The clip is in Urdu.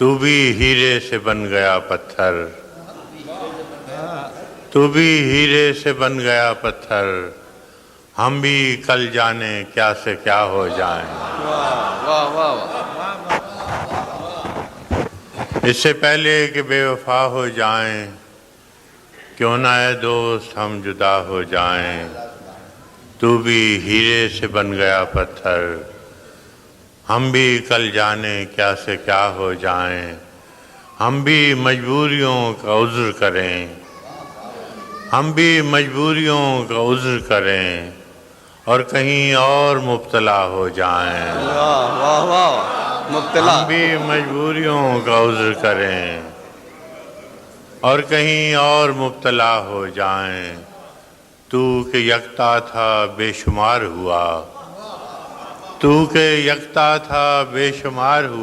تو بھی ہیرے سے بن گیا پتھر، تو بھی ہیرے سے بن گیا پتھر، ہم بھی کل جانے کیا سے کیا ہو جائیں۔ واہ واہ واہ۔ اس سے پہلے کہ بے وفا ہو جائیں، کیوں نہ اے دوست ہم جدا ہو جائیں۔ تو بھی ہیرے سے بن گیا پتھر، ہم بھی کل جانے کیا سے کیا ہو جائیں۔ ہم بھی مجبوریوں کا عذر کریں، ہم بھی مجبوریوں کا عذر کریں اور کہیں اور مبتلا ہو جائیں۔ واہ واہ واہ، مبتلا۔ ہم بھی مجبوریوں کا عذر کریں اور کہیں اور مبتلا ہو جائیں۔ تو کہ یکتا تھا بے شمار ہوا، تو کہ یکتا تھا بے شمار ہوا۔